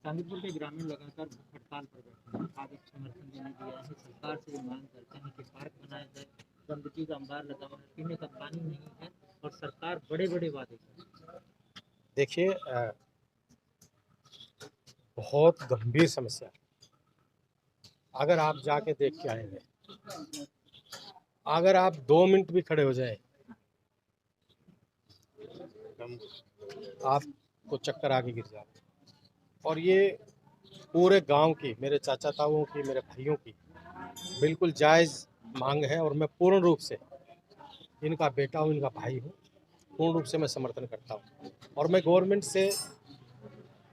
चांदीपुर के ग्रामीण लगातार भूख हड़ताल पर बैठे हैं। आज एक समर्थन देने दिया है। सरकार से ये मांग करते हैं कि पार्क बनाया जाए, गंदगी का अंबार लगा हुआ है, पीने का पानी नहीं है और सरकार बड़े बड़े वादे कर। देखिए, बहुत गंभीर समस्या है। अगर आप जाके देख के आएंगे, अगर आप 2 मिनट भी खड़े हो जाए, आपको चक्कर आके गिर जाए। और ये पूरे गांव की, मेरे चाचा ताऊओं की, मेरे भाइयों की बिल्कुल जायज़ मांग है और मैं पूर्ण रूप से इनका बेटा हूँ, इनका भाई हूँ। पूर्ण रूप से मैं समर्थन करता हूँ और मैं गवर्नमेंट से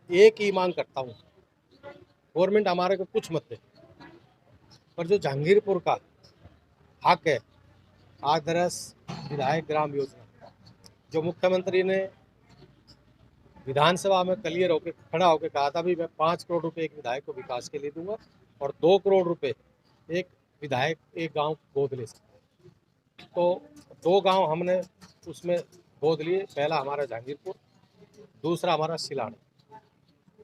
एक ही मांग करता हूँ, गवर्नमेंट हमारे को कुछ मत दे, पर जो जहांगीरपुर का हक है, आदर्श विधायक ग्राम योजना, जो मुख्यमंत्री ने विधानसभा में क्लियर होकर खड़ा होकर कहा था भी मैं 5 करोड़ रुपए एक विधायक को विकास के लिए दूंगा और 2 करोड़ रुपए एक विधायक एक गांव गोद ले सकता है। तो 2 गांव हमने उसमें गोद लिए। पहला हमारा जहांगीरपुर, दूसरा हमारा सिलाड़।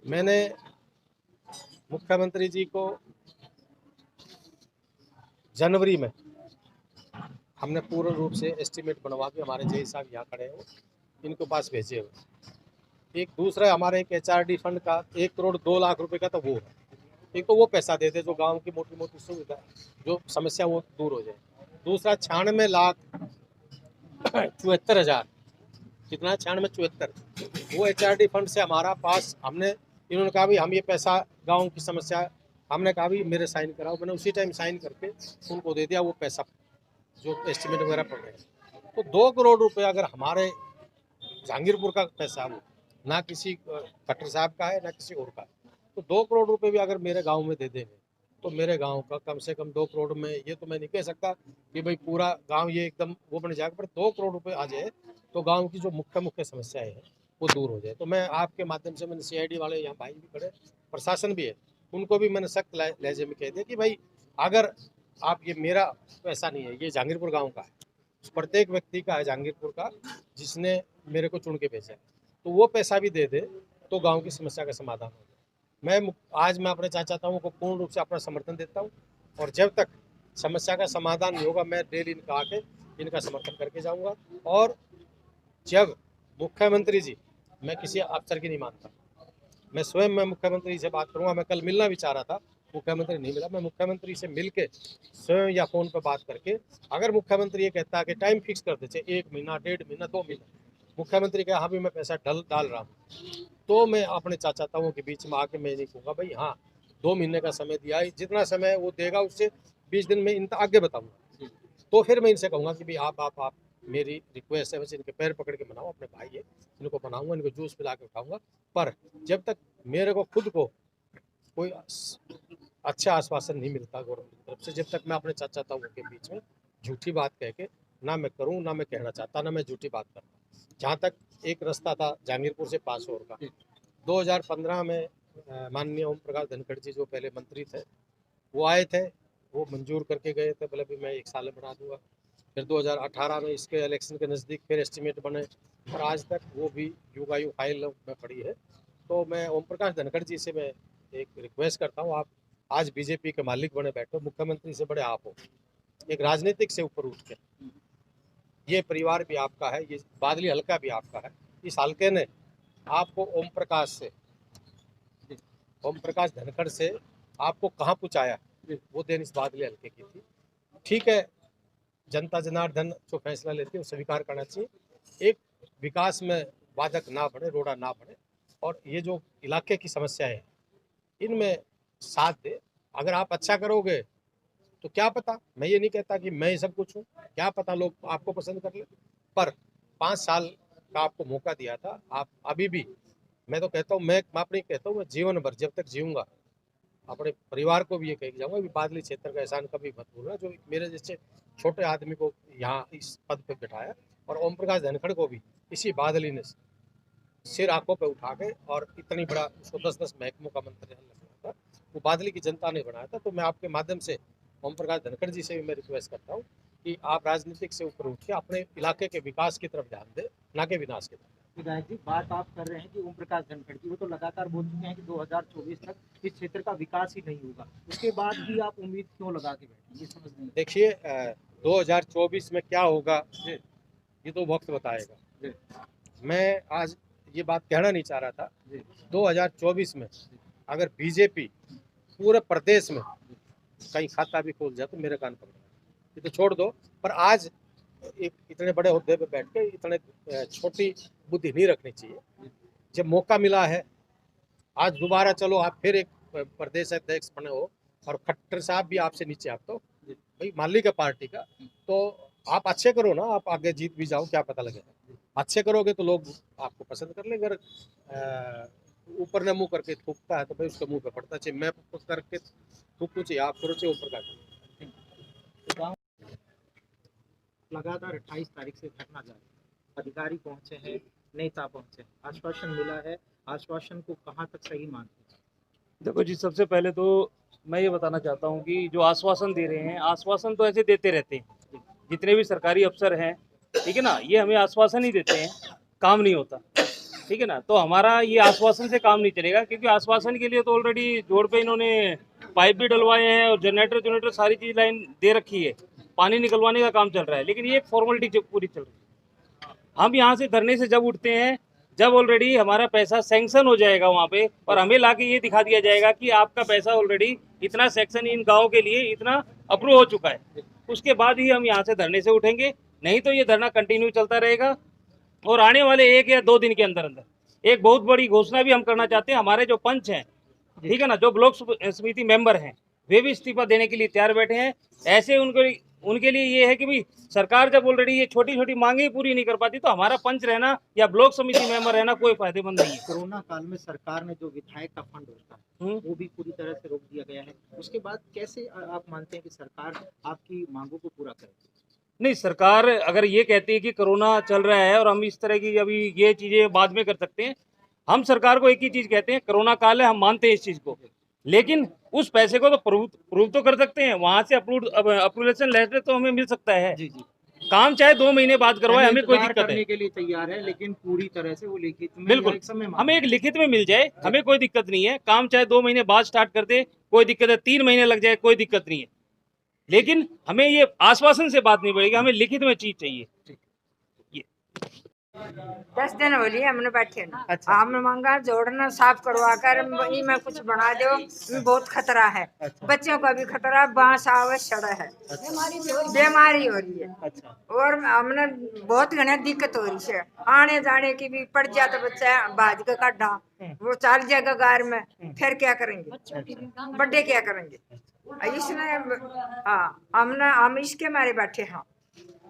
मैंने मुख्यमंत्री जी को जनवरी में हमने पूर्ण रूप से एस्टीमेट बनवा के, हमारे जय साहब यहाँ खड़े हैं, इनके पास भेजे हुए। एक दूसरा हमारे एक HRD फंड का 1 करोड़ 2 लाख रुपए का, तो वो है। एक तो वो पैसा देते जो गांव की मोटी मोटी सुविधा, जो समस्या वो दूर हो जाए। दूसरा 96,74,74,000, कितना 96,74, वो HRD फंड से हमारा पास, हमने इन्होंने कहा भी हम ये पैसा गांव की समस्या, हमने कहा भी मेरे साइन कराओ। मैंने उसी टाइम साइन करके उनको दे दिया वो पैसा, जो एस्टिमेट वगैरह पड़ रहे हैं। तो 2 करोड़ रुपए अगर हमारे जहांगीरपुर का पैसा है, वो ना किसी खट्टर साहब का है ना किसी और का है, तो 2 करोड़ रुपए भी अगर मेरे गांव में दे देंगे तो मेरे गांव का कम से कम 2 करोड़ में, ये तो मैं नहीं कह सकता कि भाई पूरा गांव ये एकदम वो बन जाएगा, पर 2 करोड़ रुपए आ जाए तो गांव की जो मुख्य मुख्य समस्याएं हैं वो दूर हो जाए। तो मैं आपके माध्यम से, मैंने CID वाले यहाँ भाई भी खड़े, प्रशासन भी है, उनको भी मैंने सख्त लहजे में कह दिया कि भाई अगर आप, ये मेरा पैसा नहीं है, ये जहांगीरपुर गाँव का है, प्रत्येक व्यक्ति का है जहांगीरपुर का, जिसने मेरे को चुन के भेजा है, तो वो पैसा भी दे दे तो गांव की समस्या का समाधान हो जाए। मैं अपने चाचा ताऊओं को पूर्ण रूप से अपना समर्थन देता हूँ और जब तक समस्या का समाधान नहीं होगा मैं डेली इनका आके इनका समर्थन करके जाऊंगा। और जब मुख्यमंत्री जी, मैं किसी अफसर की नहीं मानता, मैं मुख्यमंत्री से बात करूंगा। मैं कल मिलना भी चाह रहा था, मुख्यमंत्री नहीं मिला। मैं मुख्यमंत्री से मिल के स्वयं या फोन पर बात करके, अगर मुख्यमंत्री ये कहता है कि टाइम फिक्स कर देते 1 महीना 1.5 महीना 2 महीना, मुख्यमंत्री का हाँ भी मैं पैसा डाल रहा हूँ, तो मैं अपने चाचा ताऊओं के बीच में आके मैं नहीं कहूँगा भाई हाँ 2 महीने का समय दिया है, जितना समय वो देगा उससे 20 दिन में इन आगे बताऊंगा। तो फिर मैं इनसे कहूँगा कि भाई आप मेरी रिक्वेस्ट है, वैसे इनके पैर पकड़ के मनाओ, अपने भाई है, इनको बनाऊंगा, इनको जूस पिला के उठाऊंगा। पर जब तक मेरे को खुद को कोई अच्छा आश्वासन नहीं मिलता गवर्नमेंट की तरफ से, जब तक मैं अपने चाचा ताऊओं के बीच में झूठी बात कह के ना मैं करूँ, ना मैं कहना चाहता, ना मैं झूठी बात करता। जहाँ तक एक रास्ता था जहांगीरपुर से पासोर का, 2015 में माननीय ओम प्रकाश धनखड़ जी जो पहले मंत्री थे वो आए थे, वो मंजूर करके गए थे, बोले भी मैं 1 साल में बना दूंगा। फिर 2018 में इसके इलेक्शन के नज़दीक फिर एस्टिमेट बने और आज तक वो भी युगायु फाइल में पड़ी है। तो मैं ओम प्रकाश धनखड़ जी से मैं एक रिक्वेस्ट करता हूँ, आप आज बीजेपी के मालिक बने बैठो, मुख्यमंत्री से बड़े आप हो, एक राजनीतिक से ऊपर उठ के, ये परिवार भी आपका है, ये बादली हल्का भी आपका है। इस हल्के ने आपको ओम प्रकाश धनखड़ से आपको कहाँ पहुँचाया, वो देन इस बादली हल्के की थी। ठीक है, जनता जनार्दन जो फैसला लेती है वो स्वीकार करना चाहिए। एक विकास में बाधक ना बने, रोड़ा ना बने, और ये जो इलाके की समस्याएं हैं इनमें साथ दे। अगर आप अच्छा करोगे तो क्या पता, मैं ये नहीं कहता कि मैं सब कुछ हूँ, क्या पता लोग आपको पसंद कर ले, पर 5 साल का आपको मौका दिया था। आप अभी भी, मैं तो कहता हूँ, मैं अपनी कहता हूँ, मैं जीवन भर जब तक जीऊंगा अपने परिवार को भी ये कह के जाऊंगा कि बादली क्षेत्र का एहसान कभी मत भूलना, जो मेरे जैसे छोटे आदमी को यहाँ इस पद पे बिठाया। और ओम प्रकाश धनखड़ को भी इसी बादली ने सिर आंखों पे उठा के, और इतनी बड़ा उसको 10-10 महकमों का मंत्री लगाया था, वो बादली की जनता ने बनाया था। तो मैं आपके माध्यम से ओम प्रकाश धनखड़ जी से भी मैं रिक्वेस्ट करता हूँ कि आप राजनीतिक से ऊपर उठ के अपने इलाके के विकास की तरफ ध्यान दें, ना कि विनाश की तरफ। विधायक जी, बात आप कर रहे हैं कि ओम प्रकाश धनखड़ की, वो तो लगातार बोल चुके हैं कि 2024 तक इस क्षेत्र का विकास ही नहीं होगा। उसके बाद भी आप उम्मीद क्यों लगा के बैठे, ये समझ नहीं। देखिए 2024 में क्या होगा ये तो वक्त बताएगा। मैं आज ये बात कहना नहीं चाह रहा था। 2024 में अगर बीजेपी पूरे प्रदेश में कहीं खाता भी खोल जाए तो मेरे कान पकड़ ये तो छोड़ दो, पर आज एक इतने बड़े हुद्दे पे बैठ के इतने छोटी बुद्धि नहीं रखनी चाहिए। जब मौका मिला है आज दोबारा चलो आप फिर एक प्रदेश अध्यक्ष बने हो और खट्टर साहब भी आपसे नीचे, आप तो भाई मालिक है पार्टी का, तो आप अच्छे करो ना, आप आगे जीत भी जाओ, क्या पता लगेगा। अच्छे करोगे तो लोग आपको पसंद कर लेंगे। अगर ऊपर ने मुंह करके थूकता है तो भाई उसके मुंह पे पड़ता चाहिए। मैं करके थूकू चाहिए, आप करो चाहिए ऊपर का। लगातार 28 तारीख से धरना जारी, अधिकारी पहुंचे हैं, नेता पहुंचे हैं, आश्वासन मिला है, आश्वासन को कहां तक सही मानते हैं? देखो जी, सबसे पहले तो मैं ये बताना चाहता हूँ कि जो आश्वासन दे रहे हैं, आश्वासन तो ऐसे देते रहते हैं, जितने भी सरकारी अफसर हैं, ठीक है ना, ये हमें आश्वासन ही देते हैं, काम नहीं होता, ठीक है ना। तो हमारा ये आश्वासन से काम नहीं चलेगा, क्योंकि आश्वासन के लिए तो ऑलरेडी जोड़ पे इन्होंने पाइप भी डलवाए हैं और जनरेटर सारी चीज लाइन दे रखी है, पानी निकलवाने का काम चल रहा है, लेकिन ये एक फॉर्मेलिटी पूरी चल रही है। हम यहाँ से धरने से जब उठते हैं, जब ऑलरेडी हमारा पैसा सैंक्शन हो जाएगा वहाँ पे, और हमें लाके ये दिखा दिया जाएगा कि आपका पैसा ऑलरेडी इतना सैंक्शन इन गाँव के लिए इतना अप्रूव हो चुका है, उसके बाद ही हम यहाँ से धरने से उठेंगे। नहीं तो ये धरना कंटिन्यू चलता रहेगा। और आने वाले 1 या 2 दिन के अंदर अंदर एक बहुत बड़ी घोषणा भी हम करना चाहते हैं। हमारे जो पंच हैं, ठीक है ना, जो ब्लॉक समिति मेंबर हैं, वे भी इस्तीफा देने के लिए तैयार बैठे हैं। ऐसे उनके लिए ये है कि भाई सरकार जब ऑलरेडी ये छोटी छोटी मांगे पूरी नहीं कर पाती, तो हमारा पंच रहना या ब्लॉक समिति मेंबर रहना कोई फायदेमंद नहीं है। कोरोना काल में सरकार ने जो विधायक का फंड होता है वो भी पूरी तरह से रोक दिया गया है। उसके बाद कैसे आप मानते हैं कि सरकार आपकी मांगों को पूरा करेगी? नहीं, सरकार अगर ये कहती है कि कोरोना चल रहा है और हम इस तरह की अभी ये चीजें बाद में कर सकते हैं, हम सरकार को एक ही चीज कहते हैं, कोरोना काल है, हम मानते हैं इस चीज को, लेकिन उस पैसे को तो प्रूव तो कर सकते हैं। वहां से अप्रूवेशन लेटर तो हमें मिल सकता है। जी जी, काम चाहे 2 महीने बाद करवाए, हमें कोई दिक्कत करने है के लिए तैयार है, लेकिन पूरी तरह से वो लिखित में बिल्कुल, समय हमें एक लिखित में मिल जाए, हमें कोई दिक्कत नहीं है। काम चाहे 2 महीने बाद स्टार्ट कर दे, कोई दिक्कत है, 3 महीने लग जाए, कोई दिक्कत नहीं है, लेकिन हमें ये आश्वासन से बात नहीं पड़ेगी, हमें लिखित में चीज चाहिए। 10 दिन हो लिए हमने बैठे ना। अच्छा। हमने मांगा जोड़ना साफ करवा कर में कुछ बना दो, में बहुत खतरा है। अच्छा। बच्चों का भी खतरा, बांस आवे सड़ा है, बीमारी हो रही है। अच्छा, और हमने बहुत घने दिक्कत हो रही है, आने जाने की भी पड़ जाए तो बच्चा भाज के काटा वो चल जाएगा गार में, फिर क्या करेंगे, बड्डे क्या करेंगे इसने। हाँ, हम इसके मारे बैठे हैं।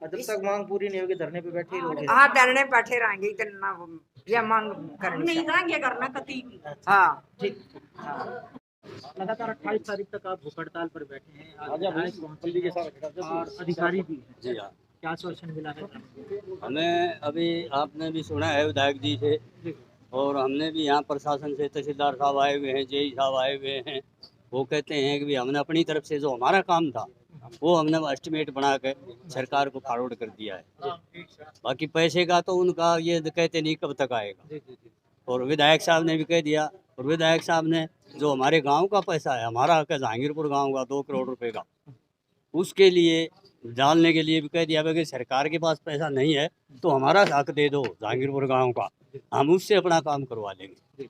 जब तक मांग पूरी नहीं होगी धरने पे बैठे ही रहोगे? हाँ, धरने बैठे रहेंगे, इतना ये मांग करनी है। करना कती। हाँ, ठीक। लगातार 28 तारीख तक आप भूख हड़ताल पर बैठे हैं, आज विधायक पहुंचे और अधिकारी भी हैं। जी हाँ, क्या आश्वासन मिला है? हमें अभी आपने भी सुना है विधायक जी से, और हमने भी यहाँ प्रशासन से, तहसीलदार साहब आए हुए हैं, जेई साहब आए हुए हैं। वो कहते हैं कि भी हमने अपनी तरफ से जो हमारा काम था वो हमने एस्टिमेट बना के सरकार को फॉरवर्ड कर दिया है। बाकी पैसे का तो उनका ये कहते नहीं कब तक आएगा। और विधायक साहब ने भी कह दिया, और विधायक साहब ने जो हमारे गांव का पैसा है, हमारा जहांगीरपुर गांव का 2 करोड़ रुपए का, उसके लिए डालने के लिए भी कह दिया कि सरकार के पास पैसा नहीं है तो हमारा हक दे दो जहांगीरपुर गांव का, हम उससे अपना काम करवा लेंगे।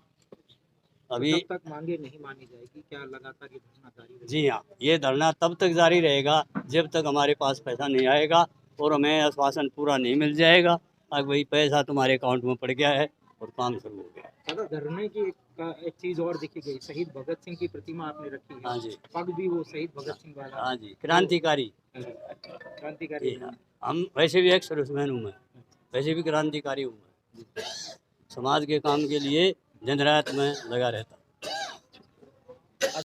अभी जब तक मांगे नहीं मानी जाएगी, क्या लगातार ये धरना जारी रहेगा? जी हाँ, ये धरना तब तक जारी रहेगा जब तक हमारे पास पैसा नहीं आएगा और हमें आश्वासन पूरा नहीं मिल जाएगा। अब भाई पैसा तुम्हारे अकाउंट में पड़ गया है और काम शुरू हो गया। दादा, धरने की एक चीज और दिखी गई, शहीद भगत सिंह की प्रतिमा आपने रखी है। हाँ जी, पग भी वो शहीद भगत सिंह वाला। हाँ जी, क्रांतिकारी। क्रांतिकारी। जी हाँ, हम वैसे भी एक्स सर्विसमैन हूँ मैं, वैसे भी क्रांतिकारी हूँ मैं। समाज के काम के लिए दिन रात में लगा रहता।